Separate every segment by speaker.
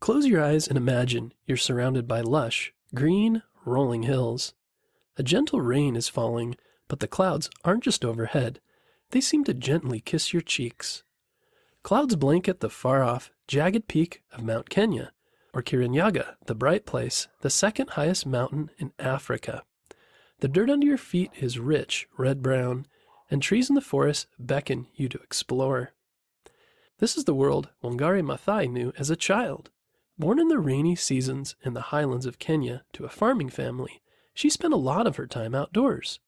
Speaker 1: Close your eyes and imagine you're surrounded by lush, green, rolling hills. A gentle rain is falling, but the clouds aren't just overhead. They seem to gently kiss your cheeks. Clouds blanket the far-off, jagged peak of Mount Kenya, or Kirinyaga, the bright place, the second highest mountain in Africa. The dirt under your feet is rich, red-brown, and trees in the forest beckon you to explore. This is the world Wangari Maathai knew as a child. Born in the rainy seasons in the highlands of Kenya to a farming family, she spent a lot of her time outdoors.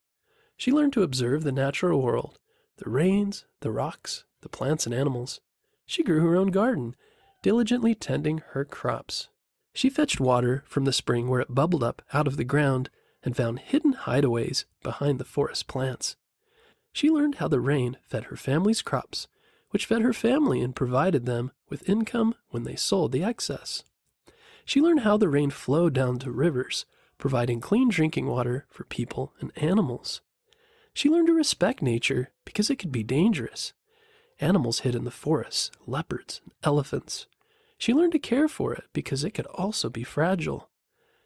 Speaker 1: She learned to observe the natural world, the rains, the rocks, the plants and animals. She grew her own garden, diligently tending her crops. She fetched water from the spring where it bubbled up out of the ground and found hidden hideaways behind the forest plants. She learned how the rain fed her family's crops, which fed her family and provided them with income when they sold the excess. She learned how the rain flowed down to rivers, providing clean drinking water for people and animals. She learned to respect nature because it could be dangerous. Animals hid in the forests, leopards and elephants. She learned to care for it because it could also be fragile.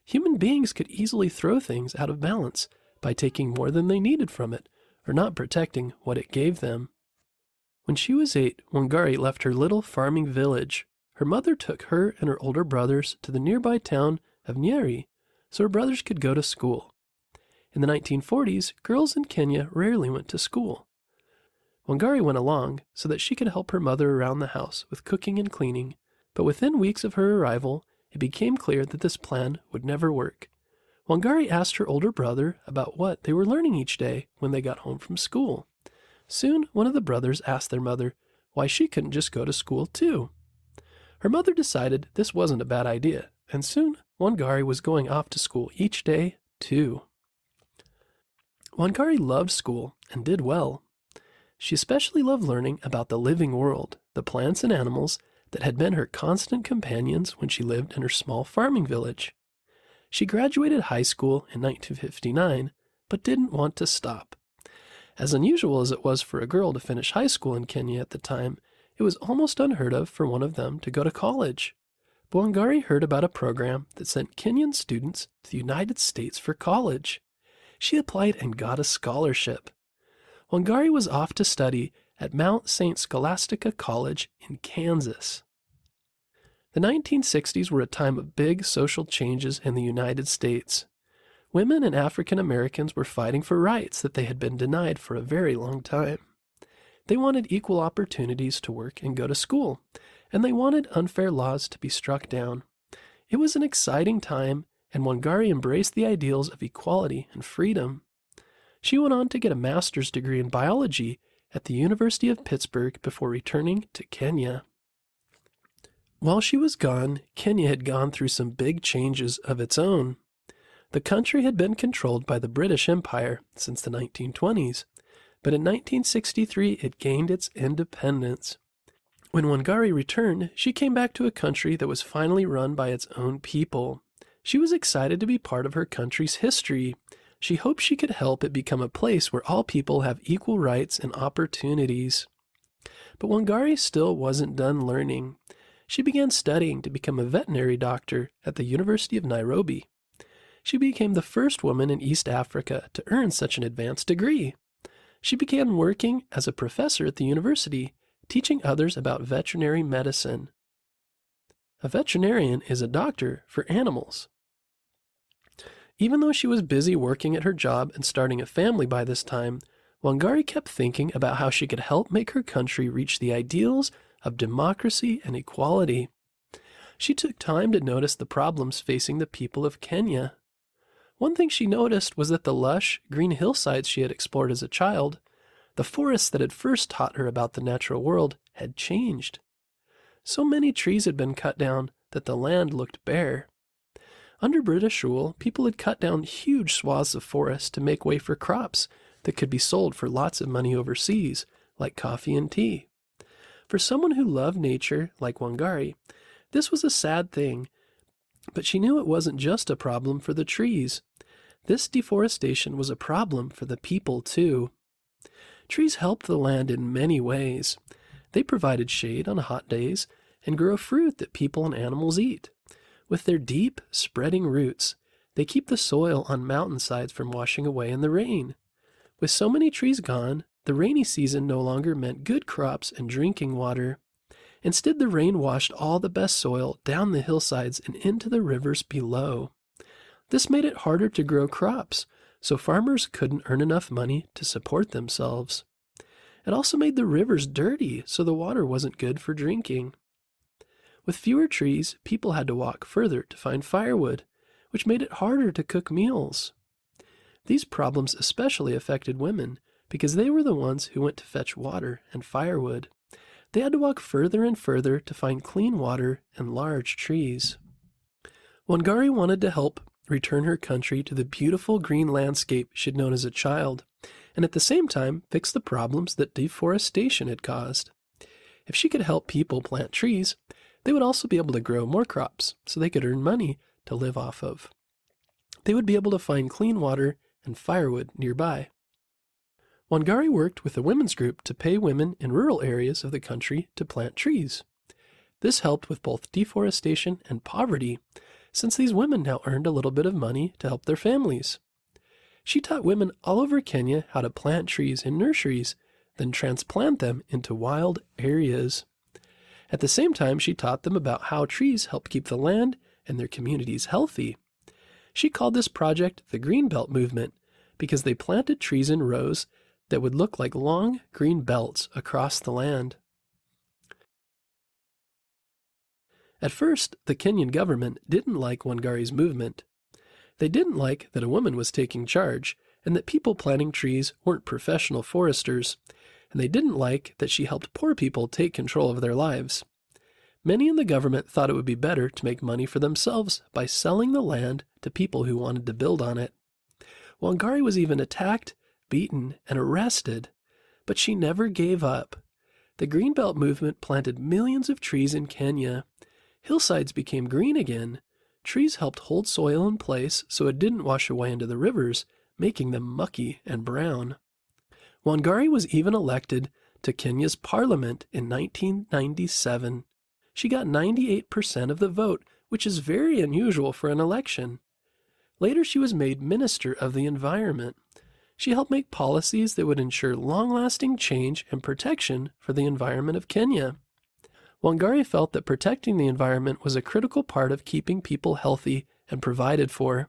Speaker 1: Human beings could easily throw things out of balance by taking more than they needed from it or not protecting what it gave them. When she was 8, Wangari left her little farming village. Her mother took her and her older brothers to the nearby town of Nyeri so her brothers could go to school. In the 1940s, girls in Kenya rarely went to school. Wangari went along so that she could help her mother around the house with cooking and cleaning, but within weeks of her arrival, it became clear that this plan would never work. Wangari asked her older brother about what they were learning each day when they got home from school. Soon, one of the brothers asked their mother why she couldn't just go to school too. Her mother decided this wasn't a bad idea, and soon Wangari was going off to school each day too. Wangari loved school and did well. She especially loved learning about the living world, the plants and animals that had been her constant companions when she lived in her small farming village. She graduated high school in 1959, but didn't want to stop. As unusual as it was for a girl to finish high school in Kenya at the time, it was almost unheard of for one of them to go to college. But Wangari heard about a program that sent Kenyan students to the United States for college. She applied and got a scholarship. Wangari was off to study at Mount St. Scholastica College in Kansas. The 1960s were a time of big social changes in the United States. Women and African Americans were fighting for rights that they had been denied for a very long time. They wanted equal opportunities to work and go to school, and they wanted unfair laws to be struck down. It was an exciting time, and Wangari embraced the ideals of equality and freedom. She went on to get a master's degree in biology at the University of Pittsburgh before returning to Kenya. While she was gone, Kenya had gone through some big changes of its own. The country had been controlled by the British Empire since the 1920s, but in 1963 it gained its independence. When Wangari returned, she came back to a country that was finally run by its own people. She was excited to be part of her country's history. She hoped she could help it become a place where all people have equal rights and opportunities. But Wangari still wasn't done learning. She began studying to become a veterinary doctor at the University of Nairobi. She became the first woman in East Africa to earn such an advanced degree. She began working as a professor at the university, teaching others about veterinary medicine. A veterinarian is a doctor for animals. Even though she was busy working at her job and starting a family by this time, Wangari kept thinking about how she could help make her country reach the ideals of democracy and equality. She took time to notice the problems facing the people of Kenya. One thing she noticed was that the lush, green hillsides she had explored as a child, the forests that had first taught her about the natural world, had changed. So many trees had been cut down that the land looked bare. Under British rule, people had cut down huge swaths of forest to make way for crops that could be sold for lots of money overseas, like coffee and tea. For someone who loved nature, like Wangari, this was a sad thing, but she knew it wasn't just a problem for the trees. This deforestation was a problem for the people, too. Trees helped the land in many ways. They provided shade on hot days and grow fruit that people and animals eat. With their deep, spreading roots, they keep the soil on mountainsides from washing away in the rain. With so many trees gone, the rainy season no longer meant good crops and drinking water. Instead, the rain washed all the best soil down the hillsides and into the rivers below. This made it harder to grow crops, so farmers couldn't earn enough money to support themselves. It also made the rivers dirty, so the water wasn't good for drinking. With fewer trees, people had to walk further to find firewood, which made it harder to cook meals. These problems especially affected women, because they were the ones who went to fetch water and firewood. They had to walk further and further to find clean water and large trees. Wangari wanted to help return her country to the beautiful green landscape she'd known as a child, and at the same time fix the problems that deforestation had caused. If she could help people plant trees, they would also be able to grow more crops so they could earn money to live off of. They would be able to find clean water and firewood nearby. Wangari worked with a women's group to pay women in rural areas of the country to plant trees. This helped with both deforestation and poverty, since these women now earned a little bit of money to help their families. She taught women all over Kenya how to plant trees in nurseries, then transplant them into wild areas. At the same time, she taught them about how trees help keep the land and their communities healthy. She called this project the Greenbelt Movement because they planted trees in rows that would look like long green belts across the land. At first, the Kenyan government didn't like Wangari's movement. They didn't like that a woman was taking charge and that people planting trees weren't professional foresters, and they didn't like that she helped poor people take control of their lives. Many in the government thought it would be better to make money for themselves by selling the land to people who wanted to build on it. Wangari was even attacked, beaten, and arrested, but she never gave up. The Greenbelt movement planted millions of trees in Kenya. Hillsides became green again. Trees helped hold soil in place so it didn't wash away into the rivers, making them mucky and brown. Wangari was even elected to Kenya's parliament in 1997. She got 98% of the vote, which is very unusual for an election. Later, she was made Minister of the Environment. She helped make policies that would ensure long-lasting change and protection for the environment of Kenya. Wangari felt that protecting the environment was a critical part of keeping people healthy and provided for.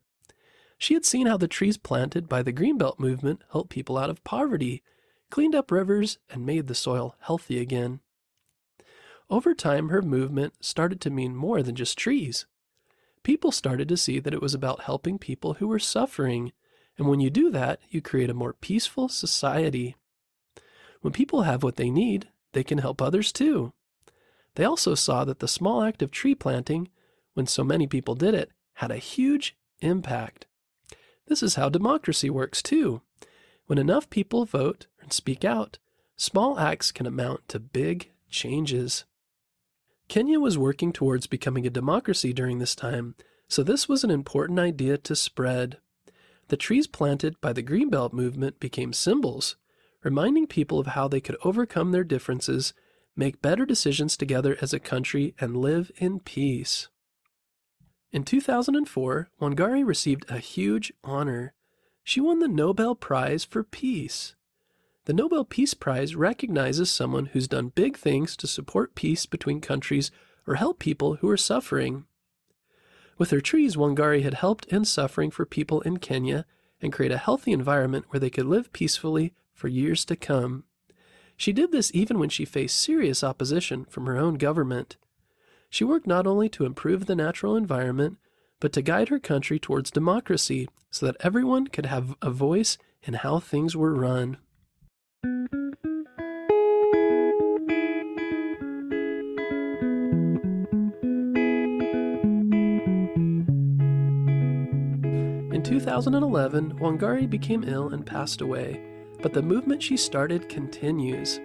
Speaker 1: She had seen how the trees planted by the Greenbelt movement helped people out of poverty, cleaned up rivers, and made the soil healthy again. Over time, her movement started to mean more than just trees. People started to see that it was about helping people who were suffering, and when you do that, you create a more peaceful society. When people have what they need, they can help others too. They also saw that the small act of tree planting, when so many people did it, had a huge impact. This is how democracy works too. When enough people vote and speak out, small acts can amount to big changes. Kenya was working towards becoming a democracy during this time, so this was an important idea to spread. The trees planted by the Greenbelt movement became symbols, reminding people of how they could overcome their differences, make better decisions together as a country, and live in peace. In 2004, Wangari received a huge honor. She won the Nobel Prize for Peace. The Nobel Peace Prize recognizes someone who's done big things to support peace between countries or help people who are suffering. With her trees, Wangari had helped end suffering for people in Kenya and create a healthy environment where they could live peacefully for years to come. She did this even when she faced serious opposition from her own government. She worked not only to improve the natural environment, but to guide her country towards democracy so that everyone could have a voice in how things were run. In 2011, Wangari became ill and passed away, but the movement she started continues.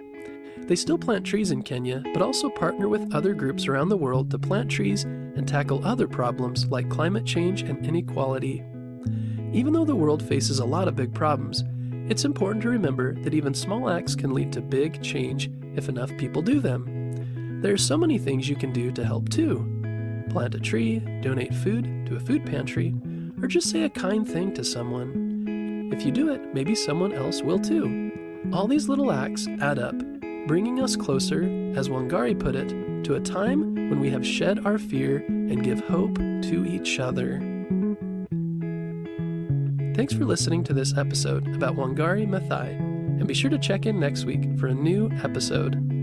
Speaker 1: They still plant trees in Kenya, but also partner with other groups around the world to plant trees and tackle other problems like climate change and inequality. Even though the world faces a lot of big problems, it's important to remember that even small acts can lead to big change if enough people do them. There are so many things you can do to help too. Plant a tree, donate food to a food pantry, or just say a kind thing to someone. If you do it, maybe someone else will too. All these little acts add up, bringing us closer, as Wangari put it, to a time when we have shed our fear and give hope to each other. Thanks for listening to this episode about Wangari Maathai, and be sure to check in next week for a new episode.